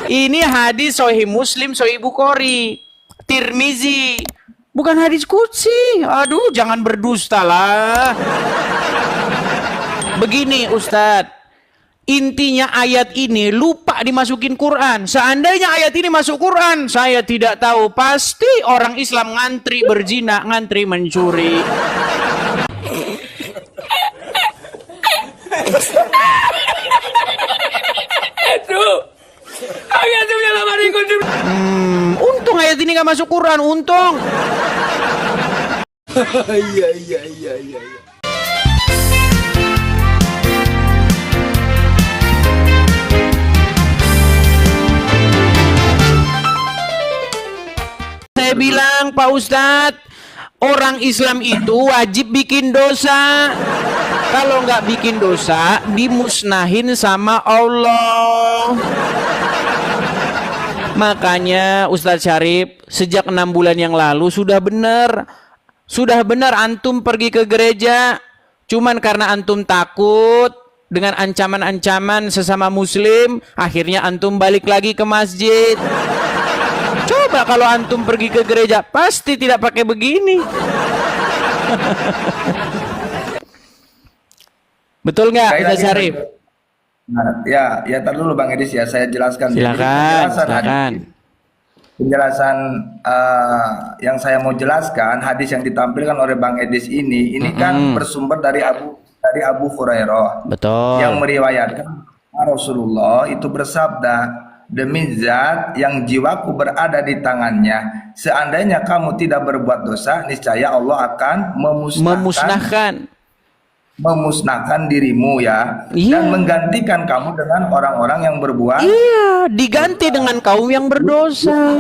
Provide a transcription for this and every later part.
Ini hadis Sahih Muslim, Sahih Bukhari, Tirmizi. Bukan hadis qudsi. Aduh, jangan berdusta lah. Begini Ustadz, intinya ayat ini lupa dimasukin Quran. Seandainya ayat ini masuk Quran, saya tidak tahu, pasti orang Islam ngantri berzina, ngantri mencuri. Untung ayat ini gak masuk Quran, untung. Iya. Saya bilang Pak Ustadz, orang Islam itu wajib bikin dosa. Kalau nggak bikin dosa, dimusnahin sama Allah. Makanya Ustadz Syarif sejak 6 bulan yang lalu sudah benar antum pergi ke gereja. Cuman karena antum takut dengan ancaman-ancaman sesama muslim, akhirnya antum balik lagi ke masjid. Coba kalau antum pergi ke gereja, pasti tidak pakai begini. Betul nggak Ustadz Syarif? Nah, ya tar dulu Bang Edis ya, saya jelaskan. Silakan. Penjelasan yang saya mau jelaskan, hadis yang ditampilkan oleh Bang Edis ini kan bersumber dari Abu Hurairah. Betul. Yang meriwayatkan Rasulullah itu bersabda, demi zat yang jiwaku berada di tangannya, seandainya kamu tidak berbuat dosa, niscaya Allah akan memusnahkan dirimu ya, dan menggantikan kamu dengan orang-orang yang berbuat. Iya, diganti dengan kaum yang berdosa.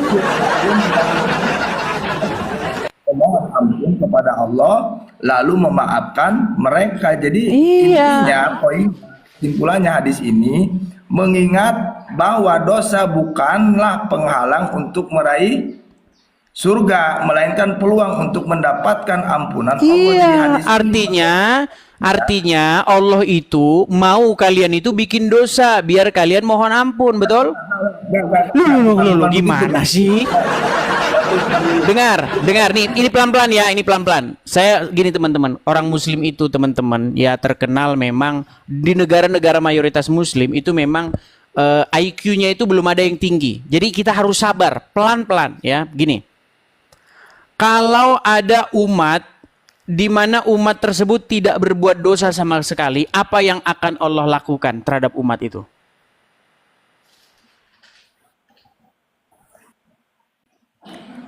Memohon ampun kepada Allah lalu memaafkan mereka. Jadi intinya, kesimpulannya hadis ini mengingat bahwa dosa bukanlah penghalang untuk meraih surga, melainkan peluang untuk mendapatkan ampunan Allah. Artinya Allah itu mau kalian itu bikin dosa biar kalian mohon ampun, betul? Loh, gimana sih? Dengar nih, ini pelan-pelan ya, ini pelan-pelan. Saya gini teman-teman, orang muslim itu teman-teman ya terkenal memang di negara-negara mayoritas muslim itu memang IQ-nya itu belum ada yang tinggi. Jadi kita harus sabar, pelan-pelan ya. Gini, kalau ada umat di mana umat tersebut tidak berbuat dosa sama sekali, apa yang akan Allah lakukan terhadap umat itu?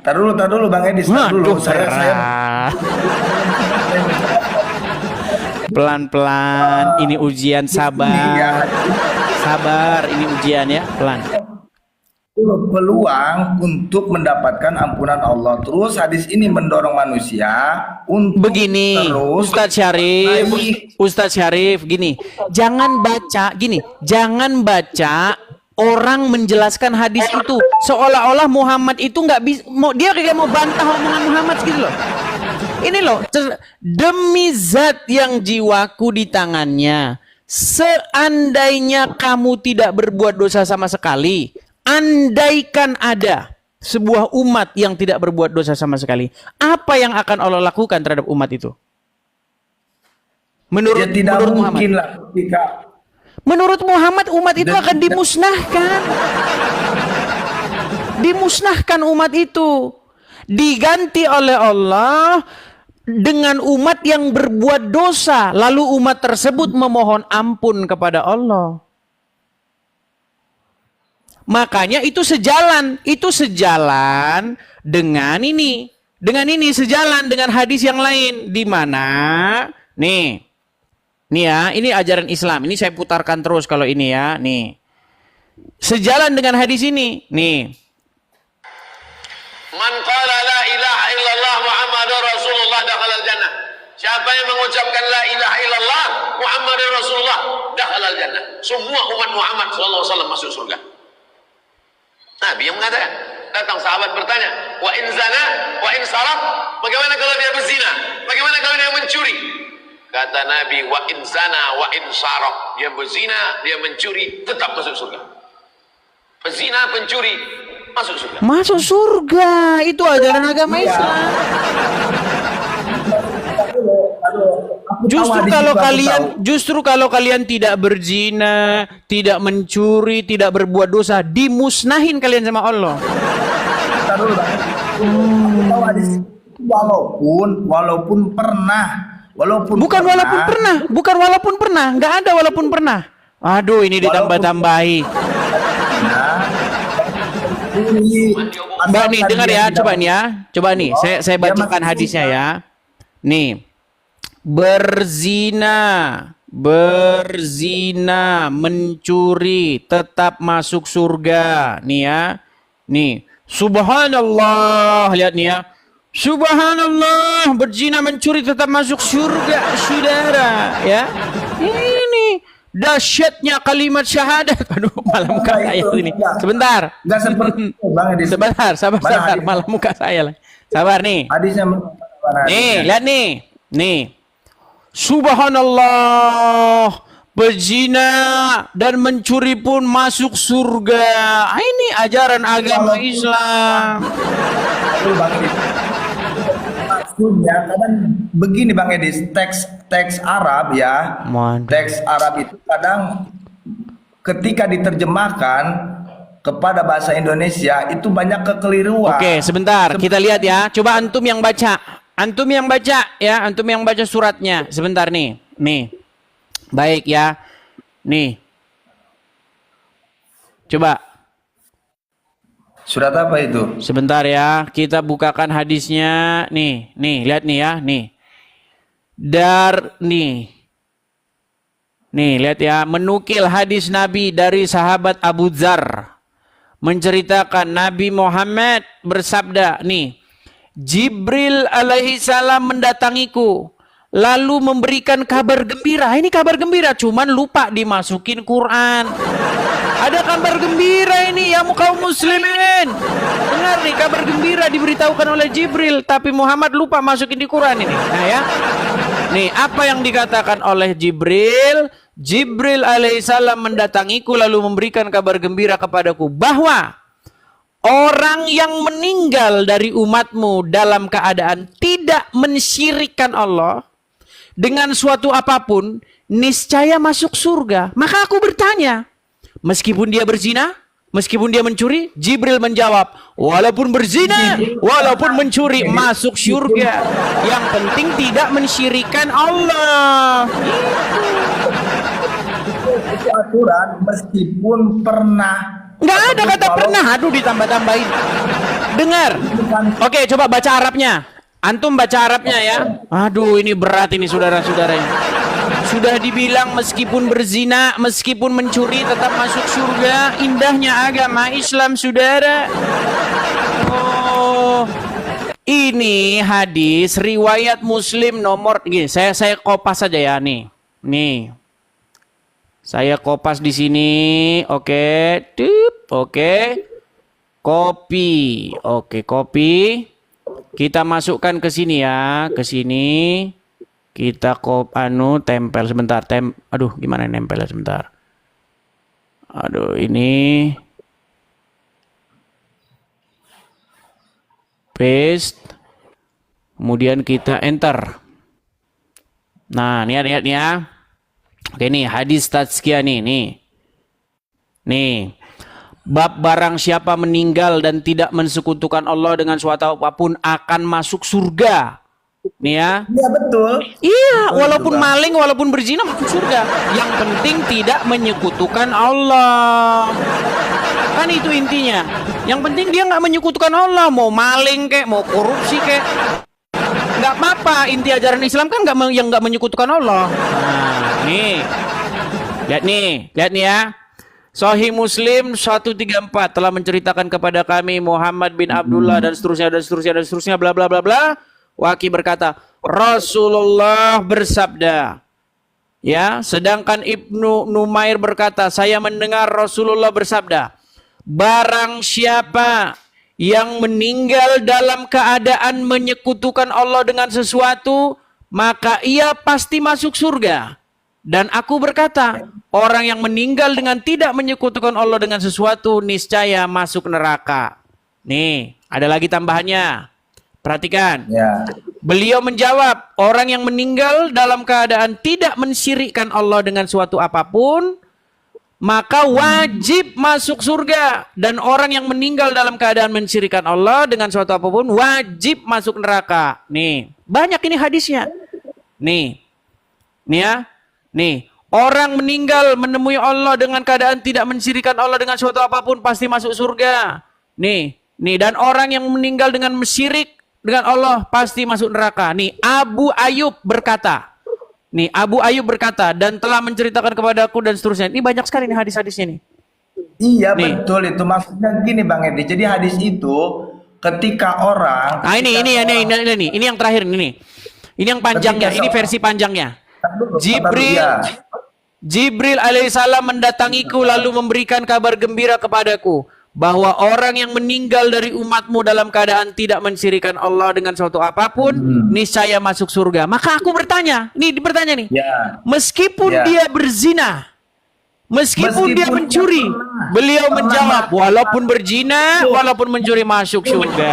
Tar dulu Bang Edis, pelan-pelan, ini ujian, sabar. Sabar, ini ujian ya, pelan. Peluang untuk mendapatkan ampunan Allah. Terus hadis ini mendorong manusia untuk begini, Ustadz Syarif, gini, jangan baca orang menjelaskan hadis itu seolah-olah Muhammad itu nggak bisa, dia kayak mau bantah omongan Muhammad gitu loh. Ini loh, demi zat yang jiwaku di tangannya, seandainya kamu tidak berbuat dosa sama sekali, andaikan ada sebuah umat yang tidak berbuat dosa sama sekali, apa yang akan Allah lakukan terhadap umat itu? Menurut Muhammad, menurut Muhammad umat itu akan dimusnahkan. Dimusnahkan umat itu, diganti oleh Allah dengan umat yang berbuat dosa, lalu umat tersebut memohon ampun kepada Allah. Makanya itu sejalan dengan ini, sejalan dengan hadis yang lain, di mana nih ya, ini ajaran Islam, ini saya putarkan terus kalau ini ya, nih sejalan dengan hadis ini, nih. Man qala la ilaha illallah Muhammadur Rasulullah dakhalal jannah. Siapa yang mengucapkan la ilaha illallah Muhammadur Rasulullah dakhalal jannah. Semua umat Muhammad sallallahu alaihi wasallam masuk surga. Nabi yang mengatakan, datang sahabat bertanya, wa in zana, wa in saraq, bagaimana kalau dia berzina? Bagaimana kalau dia mencuri? Kata Nabi, wa in zana, wa in saraq, dia berzina, dia mencuri, tetap masuk surga. Pezina, pencuri, masuk surga. Masuk surga. Itu ajaran agama Islam. Justru kalau kalian tidak berzina, tidak mencuri, tidak berbuat dosa, dimusnahin kalian sama Allah. Walaupun pernah, Bukan walaupun pernah, nggak ada walaupun pernah. Aduh, ini ditambah-tambahi. Mbak nih, dengar ya, coba nih ya. Coba nih, saya bacakan hadisnya ya. Nih. Berzina, mencuri, tetap masuk surga. Nih ya. Nih, subhanallah, lihat nih ya. Subhanallah, berzina, mencuri, tetap masuk surga, saudara. Ya. Ini dahsyatnya kalimat syahadat. Aduh, malah muka saya ini. Sebentar. Enggak seperti itu, Bang Edis. Sebentar, sabar. Malah muka saya lah. Sabar nih. Hadisnya nih, lihat nih. Nih. Subhanallah, berzina dan mencuri pun masuk surga. Ini ajaran agama Islam. Maksudnya kadang begini Bang Edis, teks Arab ya. Teks Arab itu kadang ketika diterjemahkan kepada bahasa Indonesia itu banyak kekeliruan. Oke, sebentar, kita lihat ya. Coba antum yang baca. Antum yang baca suratnya. Sebentar nih. Nih. Baik ya. Nih. Coba. Surat apa itu? Sebentar ya. Kita bukakan hadisnya. Nih, lihat nih ya, nih. Nih, lihat ya. Menukil hadis Nabi dari sahabat Abu Dzar. Menceritakan Nabi Muhammad bersabda, nih. Jibril alaihi salam mendatangiku lalu memberikan kabar gembira. Ini kabar gembira, cuman lupa dimasukin Quran. Ada kabar gembira ini ya kaum muslimin. Dengar nih, kabar gembira diberitahukan oleh Jibril, tapi Muhammad lupa masukin di Quran ini. Nah ya. Nih, apa yang dikatakan oleh Jibril? Jibril alaihi salam mendatangiku lalu memberikan kabar gembira kepadaku bahwa orang yang meninggal dari umatmu dalam keadaan tidak mensyirikkan Allah dengan suatu apapun, niscaya masuk surga. Maka aku bertanya, meskipun dia berzina, meskipun dia mencuri? Jibril menjawab, walaupun berzina, walaupun mencuri, masuk surga. Yang penting tidak mensyirikkan Allah. Itu aturan meskipun pernah. Nggak ada kata pernah. Aduh, ditambah-tambahin. Dengar. Oke, coba baca Arabnya. Antum baca Arabnya ya. Aduh, ini berat ini saudara-saudara. Sudah dibilang meskipun berzina, meskipun mencuri tetap masuk surga. Indahnya agama Islam, saudara. Oh, ini hadis riwayat Muslim nomor. Gini, saya kopas saja ya nih. Nih. Saya kopas di sini, oke, oke, kopi, oke, kopi, kita masukkan ke sini ya, ke sini, kita tempel sebentar, aduh, gimana nempel sebentar, aduh, ini, paste, kemudian kita enter, nah, lihat ya. Oke nih, hadis tazkiyah nih. Bab barang siapa meninggal dan tidak mensekutukan Allah dengan suatu apapun akan masuk surga. Nih ya. Iya betul. Iya, walaupun maling, walaupun berzina masuk surga. Yang penting tidak menyekutukan Allah. Kan itu intinya. Yang penting dia nggak menyekutukan Allah. Mau maling kek, mau korupsi kek. Nggak apa-apa, inti ajaran Islam kan yang nggak menyekutukan Allah. Nah, nih. Lihat nih ya. Sahih Muslim 134 telah menceritakan kepada kami Muhammad bin Abdullah dan seterusnya bla bla bla bla. Waki berkata, Rasulullah bersabda. Ya, sedangkan Ibnu Numair berkata, saya mendengar Rasulullah bersabda, barang siapa yang meninggal dalam keadaan menyekutukan Allah dengan sesuatu, maka ia pasti masuk surga. Dan aku berkata, orang yang meninggal dengan tidak menyekutukan Allah dengan sesuatu, niscaya masuk neraka. Nih, ada lagi tambahannya. Perhatikan. Ya. Beliau menjawab, orang yang meninggal dalam keadaan tidak mensyirikkan Allah dengan suatu apapun, maka wajib masuk surga. Dan orang yang meninggal dalam keadaan mensyirikkan Allah dengan suatu apapun, wajib masuk neraka. Nih, banyak ini hadisnya. Nih ya. Nih, orang meninggal menemui Allah dengan keadaan tidak mensyirikkan Allah dengan suatu apapun, pasti masuk surga. Nih, dan orang yang meninggal dengan syirik dengan Allah pasti masuk neraka. Nih, Abu Ayyub berkata. Dan telah menceritakan kepadaku dan seterusnya. Ini banyak sekali nih hadis-hadisnya nih. Iya, betul itu. Maksudnya gini Bang Edi. Jadi hadis itu ketika orang ini yang terakhir ini. Ini yang panjangnya, ini versi panjangnya. Jibril alaihissalam mendatangiku lalu memberikan kabar gembira kepadaku bahwa orang yang meninggal dari umatmu dalam keadaan tidak mensyirikkan Allah dengan suatu apapun, niscaya masuk surga. Maka aku bertanya, nih, meskipun dia berzina, meskipun dia mencuri, beliau menjawab, walaupun berzina, walaupun mencuri masuk surga.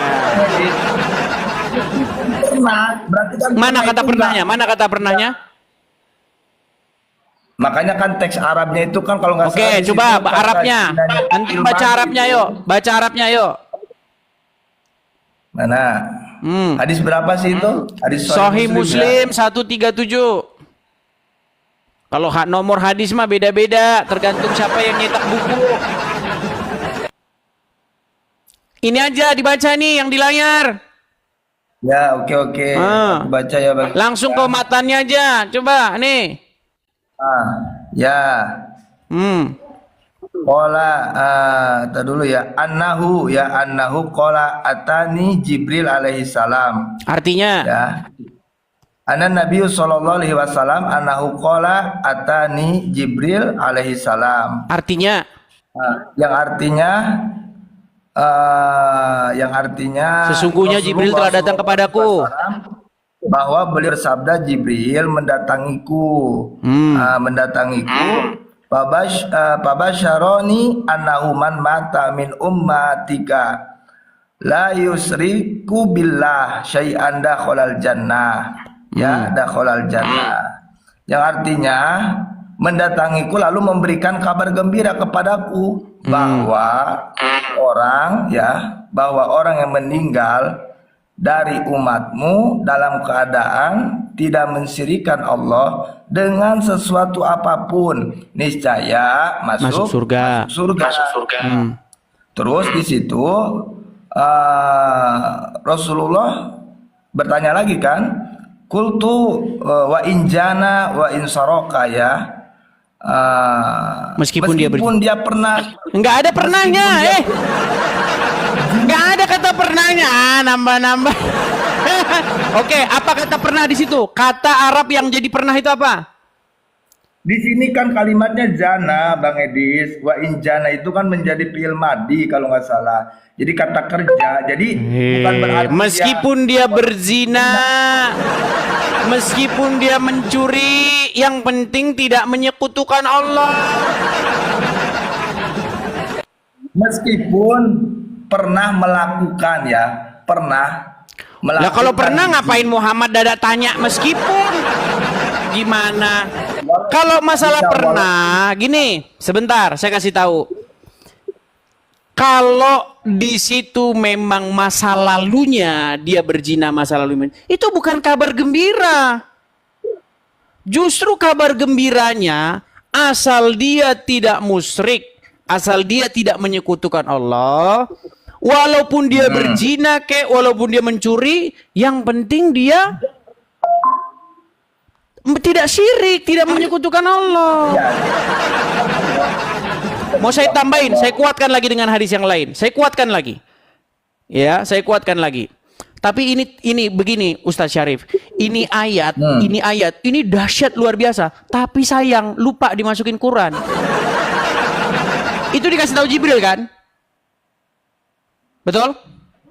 Mana kata pernahnya? Makanya kan teks Arabnya itu kan kalau nggak salah. Oke, coba Arabnya. Nanti baca Arabnya yuk. Mana? Hadis berapa sih itu? Hadis Sahih Muslim 137. Kalau nomor hadis mah beda-beda, tergantung siapa yang nyetak buku. Ini aja dibaca nih yang di layar. Ya, oke. Baca ya, Bang. Langsung ke matanya aja. Coba nih. Qala dulu ya. Annahu qala atani Jibril alaihi salam. Artinya? Ya. Anna Nabi sallallahu alaihi wasallam annahu qala atani Jibril alaihi salam. Artinya? Yang artinya sesungguhnya Jibril telah datang kepadaku. Bahwa beliau bersabda, Jibril mendatangiku. Fabasyaroni annahu man mata min ummatika la yusriku billah syai'an dakhalal jannah. Dakhalal jannah. Yang artinya mendatangiku lalu memberikan kabar gembira kepadaku bahwa orang yang meninggal dari umatmu dalam keadaan tidak mensyirikkan Allah dengan sesuatu apapun, niscaya masuk surga. Terus di situ Rasulullah bertanya lagi kan, kultu wa injana wa insaraka ya. Meskipun dia pernah, nggak ada pernahnya, nggak ada kata pernahnya, nambah. Oke, apa kata pernah di situ? Kata Arab yang jadi pernah itu apa? Di sini kan kalimatnya jana, Bang Edis. Wa injana itu kan menjadi fi'il madi kalau nggak salah. Jadi kata kerja. Jadi bukan berarti meskipun dia berzina, meskipun dia mencuri, yang penting tidak menyekutukan Allah. Meskipun pernah melakukan pernah melakukan. Lah kalau pernah ngapain Muhammad dadak tanya meskipun? Gimana? Kalau masalah pernah, gini, sebentar saya kasih tahu. Kalau di situ memang masa lalunya dia berzina, masa lalunya, itu bukan kabar gembira. Justru kabar gembiranya asal dia tidak musyrik, asal dia tidak menyekutukan Allah, walaupun dia berzina walaupun dia mencuri, yang penting dia tidak syirik, tidak menyekutukan Allah. Mau saya tambahin, saya kuatkan lagi dengan hadis yang lain. Saya kuatkan lagi. Saya kuatkan lagi. Tapi ini begini Ustaz Syarif. Ini ayat, ini dahsyat luar biasa. Tapi sayang lupa dimasukin Quran. Itu dikasih tahu Jibril kan? Betul?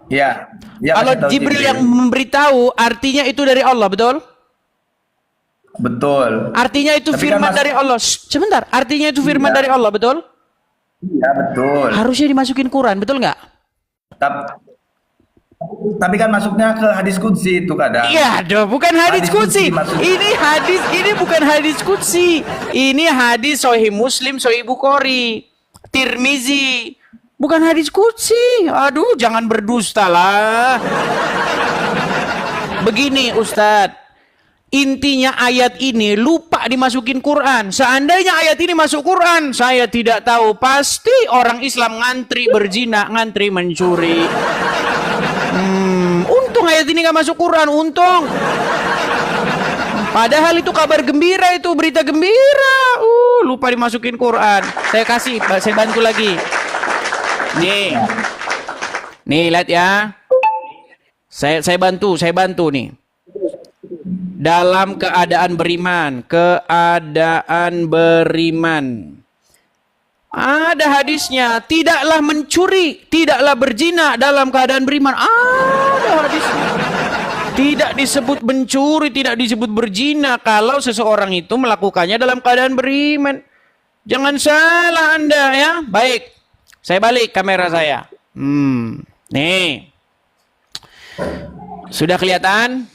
Iya. Kalau Jibril yang memberitahu, artinya itu dari Allah, betul? Betul. Artinya itu Tapi kan firman mas- dari Allah. Sebentar, artinya itu firman Iya. dari Allah, betul? Iya betul. Harusnya dimasukin Quran, betul nggak? Tap- Tapi kan masuknya ke hadis qudsi itu kadang. Iya, aduh, bukan hadis Hadis qudsi. qudsi maksud- Ini bukan hadis qudsi. Ini hadis Sahih Muslim, Sahih Bukhari, Tirmizi. Bukan hadis qudsi. Aduh, jangan berdusta lah. Begini, Ustadz. Intinya ayat ini lupa dimasukin Quran. Seandainya ayat ini masuk Quran, saya tidak tahu. Pasti orang Islam ngantri berzina, ngantri mencuri. Untung ayat ini gak masuk Quran, untung. Padahal itu kabar gembira, itu berita gembira. Lupa dimasukin Quran. Saya bantu lagi. Nih lihat ya. Saya bantu nih. Dalam keadaan beriman. Ada hadisnya, tidaklah mencuri, tidaklah berzina dalam keadaan beriman. Ada hadisnya. Tidak disebut mencuri, tidak disebut berzina kalau seseorang itu melakukannya dalam keadaan beriman. Jangan salah Anda ya. Baik, saya balik kamera saya. Nih. Sudah kelihatan?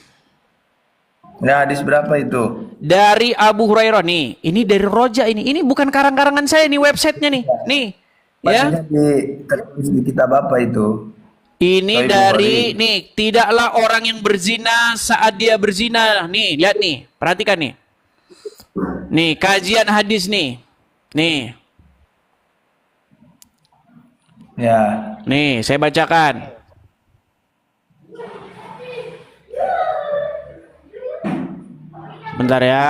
Ya, hadis berapa itu? Dari Abu Hurairah nih. Ini dari Roja ini. Ini bukan karang-karangan saya nih, websitenya nih. Nih. Ya. Maksudnya tertulis di kitab apa itu? Ini Sahih dari Bukhari. nih, tidaklah orang yang berzina saat dia berzina. Nih, lihat nih. Perhatikan nih. Nih, kajian hadis nih. Nih. Ya. Nih, saya bacakan. Bentar ya.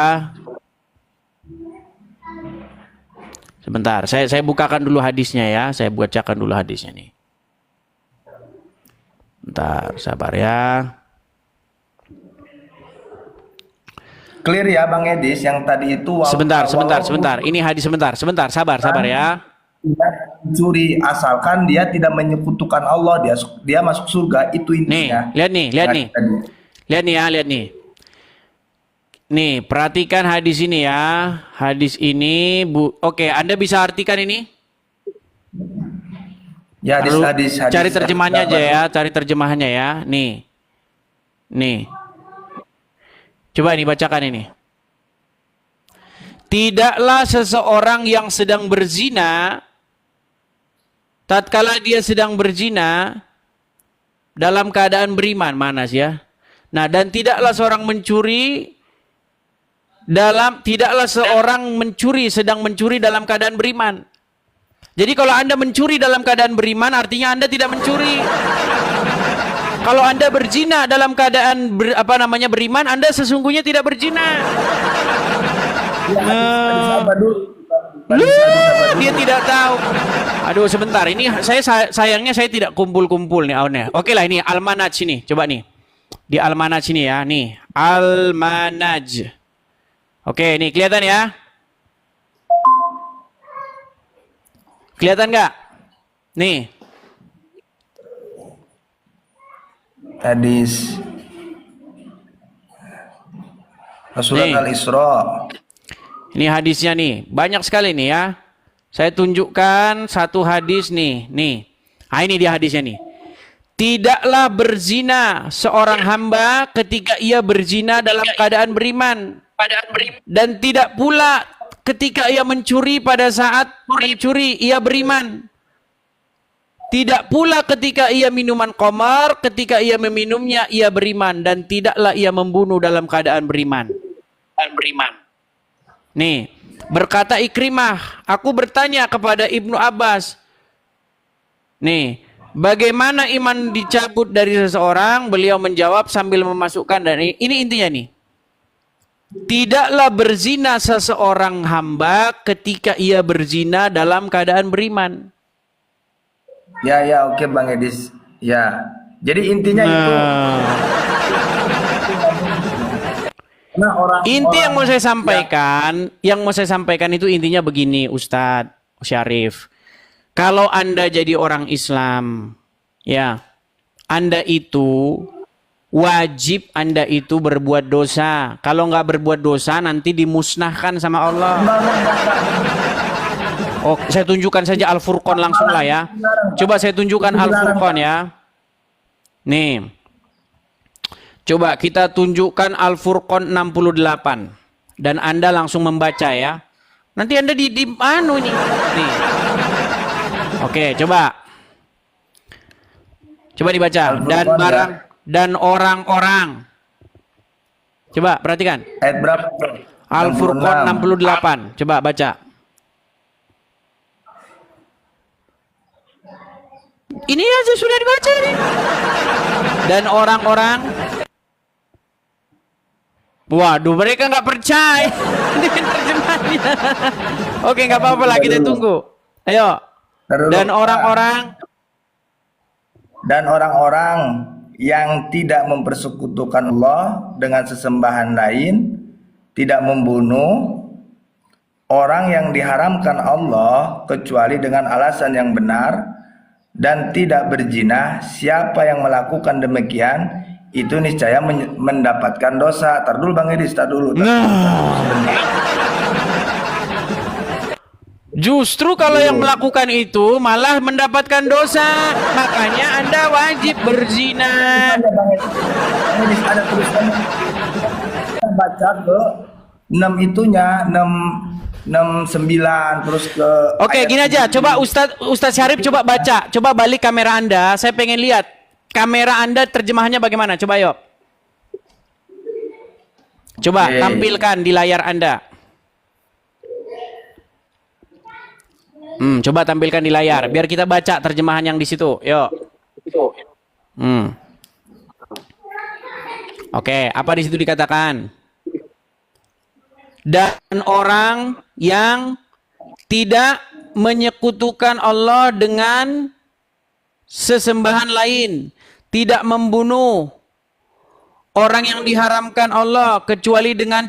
Sebentar, saya bukakan dulu hadisnya ya. Saya bacakan dulu hadisnya nih. Bentar, sabar ya. Clear ya Bang Edis yang tadi itu Sebentar. walaupun Ini hadis sebentar, sabar ya. tidak mencuri asalkan dia tidak menyekutukan Allah, dia masuk surga, itu Nih, intinya. lihat nih. Lihat nih ya, lihat nih. Nih, perhatikan hadis ini ya. Hadis ini, Oke, Anda bisa artikan ini? Ya, Lalu hadis cari terjemahannya aja ya, cari terjemahannya ya. Nih. Coba ini bacakan ini. Tidaklah seseorang yang sedang berzina, tatkala dia sedang berzina dalam keadaan beriman, mana sih ya? Nah, dan tidaklah seorang sedang mencuri dalam keadaan beriman. Jadi kalau Anda mencuri dalam keadaan beriman, artinya Anda tidak mencuri. Kalau Anda berzina dalam keadaan beriman, Anda sesungguhnya tidak berzina. Dia tidak tahu. Aduh, sebentar. Ini sayangnya saya tidak kumpul-kumpul nih awalnya. Oke lah, ini Al-Manaj ini. Coba nih. Di Al-Manaj ini ya, nih. Al-Manaj. Oke, nih kelihatan ya? Kelihatan nggak? Nih. Hadis Surat Nih. Al-Isra. Ini hadisnya nih. Banyak sekali nih ya. Saya tunjukkan satu hadis nih. Nih. Nah, ini dia hadisnya nih. Tidaklah berzina seorang hamba ketika ia berzina dalam keadaan beriman. Dan tidak pula ketika ia mencuri pada saat mencuri ia beriman. Tidak pula ketika ia minuman khamar, ketika ia meminumnya ia beriman. Dan tidaklah ia membunuh dalam keadaan beriman. Nih, berkata Ikrimah, aku bertanya kepada Ibnu Abbas. Nih, bagaimana iman dicabut dari seseorang? Beliau menjawab sambil memasukkan, dan ini intinya nih. Tidaklah berzina seseorang hamba ketika ia berzina dalam keadaan beriman. Ya, oke Bang Edis. Ya. Jadi intinya itu. Nah, Yang mau saya sampaikan itu intinya begini, Ustadz Syarif. Kalau Anda jadi orang Islam, ya, Anda itu wajib Anda itu berbuat dosa. Kalau nggak berbuat dosa nanti dimusnahkan sama Allah. Oh, saya tunjukkan saja Al-Furqan langsung lah ya. Coba saya tunjukkan Al-Furqan ya. Nih. Coba kita tunjukkan Al-Furqan 68. Dan Anda langsung membaca ya. Nanti Anda di anu nih. Nih. Oke, coba. Coba dibaca. Dan barang dan orang-orang. Coba perhatikan. Ayat berapa? Al-Furqan 68. Coba baca. Ini aja sudah dibaca nih. Dan orang-orang. Waduh, mereka nggak percaya dengan terjemahannya. Oke, nggak apa-apa lah, kita tunggu. Ayo. Dan orang-orang. Dan orang-orang yang tidak mempersekutukan Allah dengan sesembahan lain, tidak membunuh orang yang diharamkan Allah kecuali dengan alasan yang benar, dan tidak berzina. Siapa yang melakukan demikian itu niscaya mendapatkan dosa. Tar dulu Bang Edis, tar dulu. Justru kalau yang melakukan itu malah mendapatkan dosa. Makanya Anda wajib berzina. Bang Edis, ada tulisannya. Baca ke 6 itunya, 69 terus ke. Oke, gini aja. Coba Ustadz Syarif coba baca. Coba balik kamera Anda. Saya pengen lihat kamera Anda terjemahannya bagaimana. Coba yuk. Coba tampilkan di layar Anda. Coba tampilkan di layar biar kita baca terjemahan yang di situ. Yuk. Oke, apa di situ dikatakan? Dan orang yang tidak menyekutukan Allah dengan sesembahan lain, tidak membunuh orang yang diharamkan Allah kecuali dengan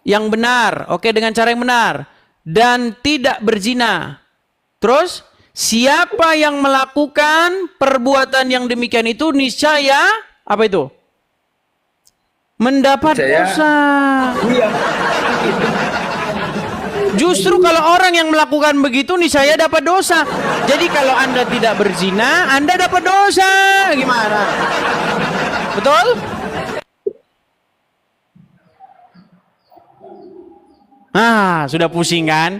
yang benar, oke, dengan cara yang benar, dan tidak berzina. Terus, siapa yang melakukan perbuatan yang demikian itu niscaya apa itu? Mendapat dosa. Iya. Justru kalau orang yang melakukan begitu niscaya dapat dosa. Jadi kalau Anda tidak berzina, Anda dapat dosa. Gimana? Betul? Ah, sudah pusing kan?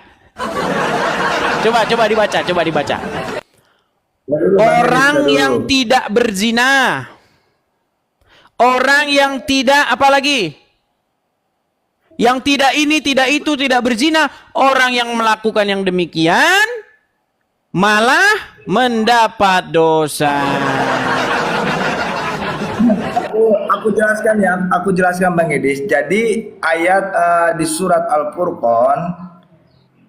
Coba dibaca. Orang yang tidak berzina. Orang yang tidak apa lagi? Yang tidak ini, tidak itu, tidak berzina. Orang yang melakukan yang demikian malah mendapat dosa. Aku jelaskan Bang Edis. Jadi ayat di surat Al-Furqan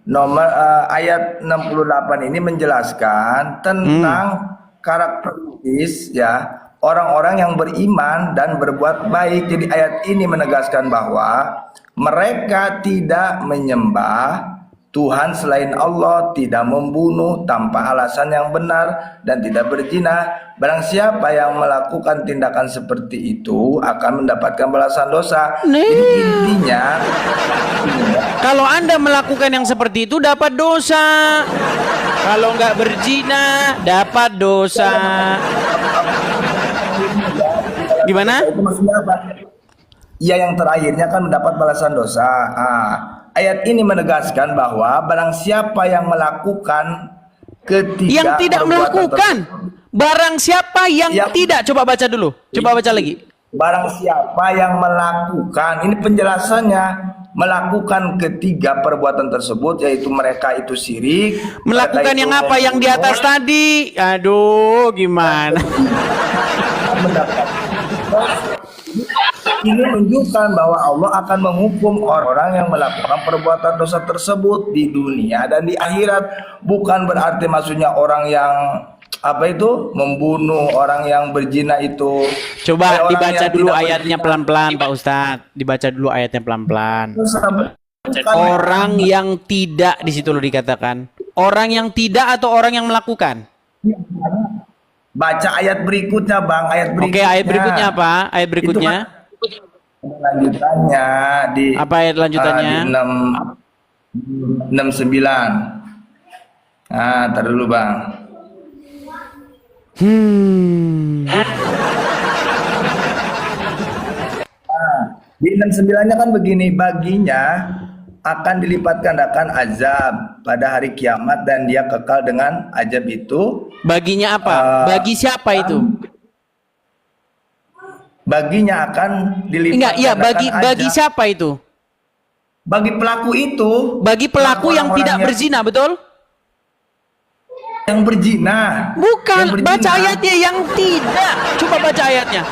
nomor ayat 68 ini menjelaskan tentang karakteristik ya orang-orang yang beriman dan berbuat baik. Jadi ayat ini menegaskan bahwa mereka tidak menyembah Tuhan selain Allah, tidak membunuh tanpa alasan yang benar, dan tidak berzina. Barang siapa yang melakukan tindakan seperti itu akan mendapatkan balasan dosa. Jadi intinya, kalau Anda melakukan yang seperti itu dapat dosa. Kalau nggak berzina dapat dosa. Gimana? itu maksudnya apa? Ya, yang terakhirnya kan mendapat balasan dosa. Ayat ini menegaskan bahwa barang siapa yang melakukan yang tidak melakukan, barang siapa yang tidak, coba baca dulu, coba baca lagi. Barang siapa yang melakukan, ini penjelasannya, melakukan ketiga perbuatan tersebut, yaitu mereka itu syirik. Melakukan yang apa? Yang di atas tadi. Aduh, gimana? Ini menunjukkan bahwa Allah akan menghukum orang-orang yang melakukan perbuatan dosa tersebut di dunia dan di akhirat. Bukan berarti maksudnya orang yang apa itu membunuh, orang yang berzina itu. Coba dibaca dulu ayatnya pelan-pelan Pak Ustadz. Dibaca dulu ayatnya pelan-pelan. Orang yang tidak, di situ lo dikatakan. Orang yang tidak atau orang yang melakukan? baca ayat berikutnya, Bang. Ayat berikutnya. Oke, ayat berikutnya apa? Ayat berikutnya. Lanjutannya di Apa ayat lanjutannya? di 69. Nah, tar dulu, Bang. Di 69-nya kan begini, baginya akan dilipat gandakan azab pada hari kiamat dan dia kekal dengan azab itu. Baginya apa? Bagi siapa itu? Baginya akan dilipat Enggak, iya, gandakan bagi azab. siapa itu? Bagi pelaku itu. Bagi pelaku yang orang-orang tidak berzina, betul? Yang berzina. Bukan, Yang berzina. baca ayatnya yang tidak. Coba baca ayatnya.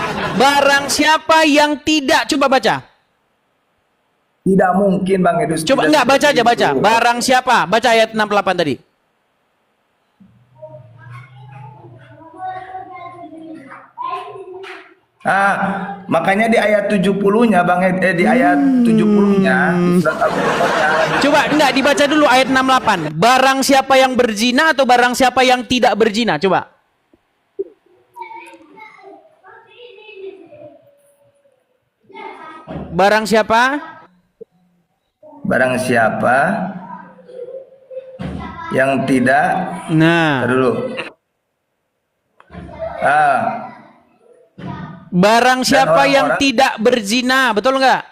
Barang siapa yang tidak, coba baca. Tidak mungkin, Bang Edus. Coba tidak enggak, baca seperti aja, baca. itu. Barang siapa? Baca ayat 68 tadi. Makanya di ayat 70-nya, Bang di ayat 70-nya di surat Al-Baqarah. Coba enggak dibaca dulu ayat 68. Barang siapa yang berzina atau barang siapa yang tidak berzina? Coba. Barang siapa? Barang siapa yang tidak. Nah, Dulu. barang siapa yang orang-orang- tidak berzina, betul enggak?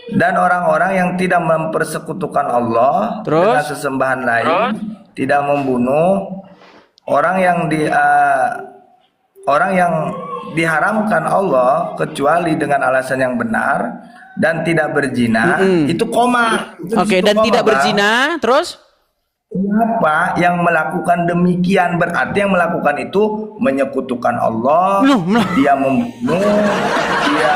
Dan orang-orang yang tidak mempersekutukan Allah Terus? dengan sesembahan lain, tidak membunuh orang yang diharamkan Allah kecuali dengan alasan yang benar dan tidak berzina, itu koma. Itu Oke, di situ dan koma, tidak Bang. berzina, terus? Siapa yang melakukan demikian, berarti yang melakukan itu menyekutukan Allah, Loh. dia membunuh, dia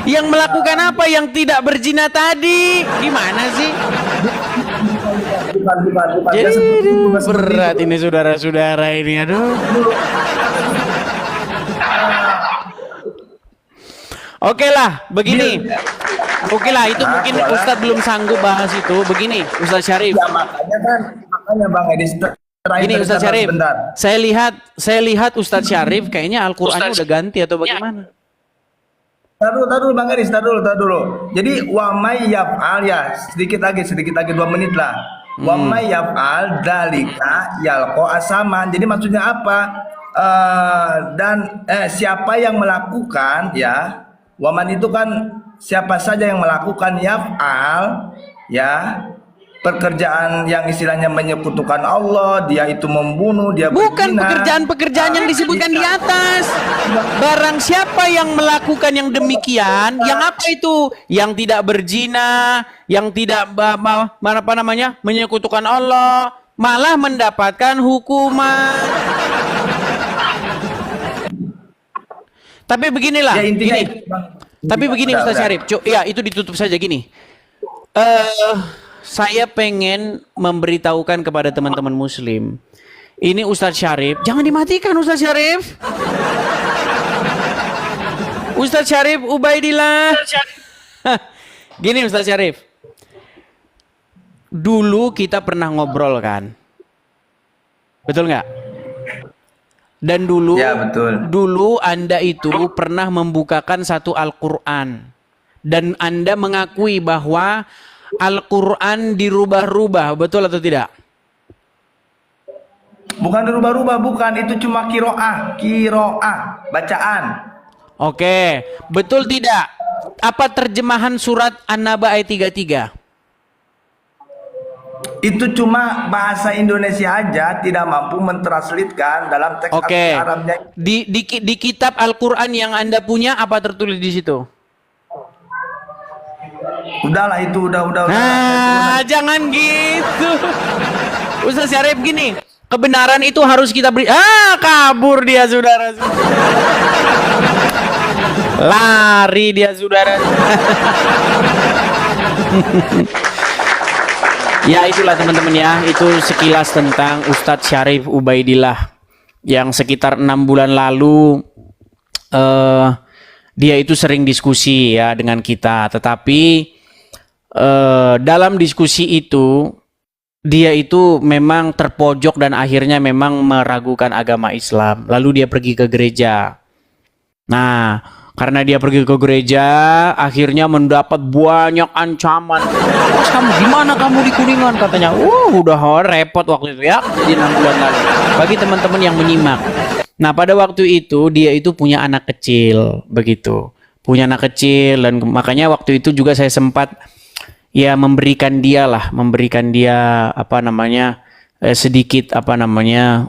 Yang melakukan apa yang tidak berzina tadi? Gimana sih? bukan. Jadi Dia seperti itu, Mas, seperti berat itu. ini saudara-saudara ini, aduh. Oke lah, begini. Oke lah, itu mungkin Ustadz belum sanggup bahas itu. Begini, Ustadz Syarif. Ya makanya Bang Edis terakhir Gini Ustadz sebentar, Syarif, sebentar. saya lihat Ustadz Syarif kayaknya Al-Qur'annya udah ganti atau bagaimana? Tar dulu Bang Edis, tar dulu. Jadi wa may yaf'al, ya sedikit lagi 2 menit lah. Wa may yaf'al dzalika yalqa asaman. Jadi maksudnya apa? Siapa yang melakukan, ya, waman itu kan siapa saja yang melakukan yaf'al, ya, pekerjaan yang istilahnya menyekutukan Allah, dia itu membunuh, dia Bukan berzina. pekerjaan-pekerjaan yang disebutkan di atas. Barang siapa yang melakukan yang demikian, yang apa itu? Yang tidak berzina, yang tidak menyekutukan Allah, malah mendapatkan hukuman. Tapi beginilah, Ya, intinya gini. itu, Bang. Tapi begini Udah, Ustaz udah. Syarif, ya itu ditutup saja gini. Saya pengen memberitahukan kepada teman-teman Muslim, ini Ustaz Syarif, jangan dimatikan Ustaz Syarif. Ustaz Syarif Ubaidillah. Gini Ustaz Syarif, dulu kita pernah ngobrol kan, betul nggak? Dan dulu, Ya, betul. dulu Anda itu pernah membukakan satu Al-Quran. Dan Anda mengakui bahwa Al-Quran dirubah-rubah, betul atau tidak? Bukan dirubah-rubah, bukan. Itu cuma kiroah, bacaan. Oke, betul tidak? Apa terjemahan surat An-Naba ayat 33? Itu cuma bahasa Indonesia aja, tidak mampu mentranslitkan dalam teks Oke, Arabnya. di kitab Al-Quran yang Anda punya, apa tertulis di situ? Udahlah itu, udah. Nah, jangan gitu. Ustaz Syarif gini, kebenaran itu harus kita beri. Kabur dia saudara. Lari dia saudara. Ya itulah teman-teman ya, itu sekilas tentang Ustadz Syarif Ubaidillah yang sekitar 6 bulan lalu dia itu sering diskusi ya dengan kita, tetapi dalam diskusi itu dia itu memang terpojok dan akhirnya memang meragukan agama Islam. Lalu dia pergi ke gereja. Nah, karena dia pergi ke gereja, akhirnya mendapat banyak ancaman. Terus kamu gimana kamu di Kuningan katanya? Udah repot waktu itu ya. Jadi 6 bulan lalu. Bagi teman-teman yang menyimak. Nah, pada waktu itu dia itu punya anak kecil, begitu. Punya anak kecil dan makanya waktu itu juga saya sempat ya memberikan dia sedikit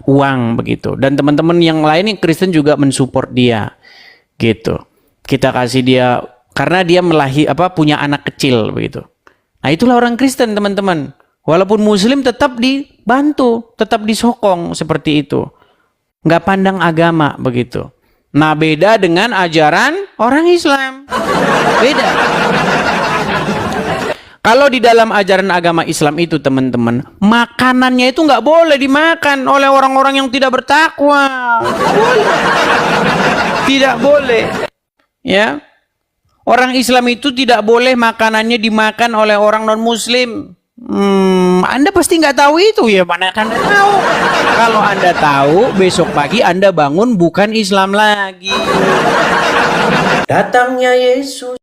uang begitu. Dan teman-teman yang lain yang Kristen juga mensupport dia. Gitu. Kita kasih dia karena dia punya anak kecil begitu. Nah, itulah orang Kristen, teman-teman. Walaupun Muslim tetap dibantu, tetap disokong seperti itu. Nggak pandang agama begitu. Nah, beda dengan ajaran orang Islam. Beda. Kalau di dalam ajaran agama Islam itu, teman-teman, makanannya itu nggak boleh dimakan oleh orang-orang yang tidak bertakwa. Tidak boleh. Ya. Orang Islam itu tidak boleh makanannya dimakan oleh orang non-Muslim. Anda pasti nggak tahu itu ya, mana Anda tahu? Kalau Anda tahu, besok pagi Anda bangun bukan Islam lagi. Datangnya Yesus.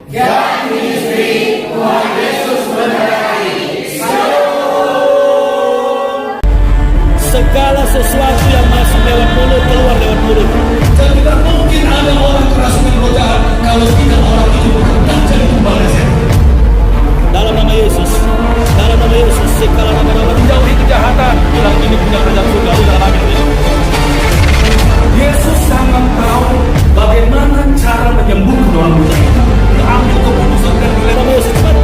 Iya. Segala sesuatu yang masuk lewat mulut keluar lewat mulut. Dan tidak mungkin ada orang keras berjahat kalau tidak orang itu bekerja jadi pembalasnya. Dalam nama Yesus, segala nama-nama Jauhi kejahatan, bilang ini punya kerja surga dalam amin. Yesus sangat tahu bagaimana cara menyembuhkan orang buta itu. Ambil keputusan dan nama Yesus, cepat.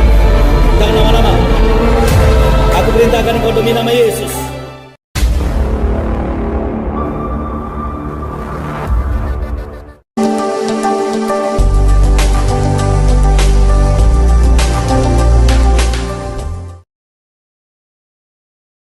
Jangan lama-lama. Aku perintahkan kau demi nama Yesus.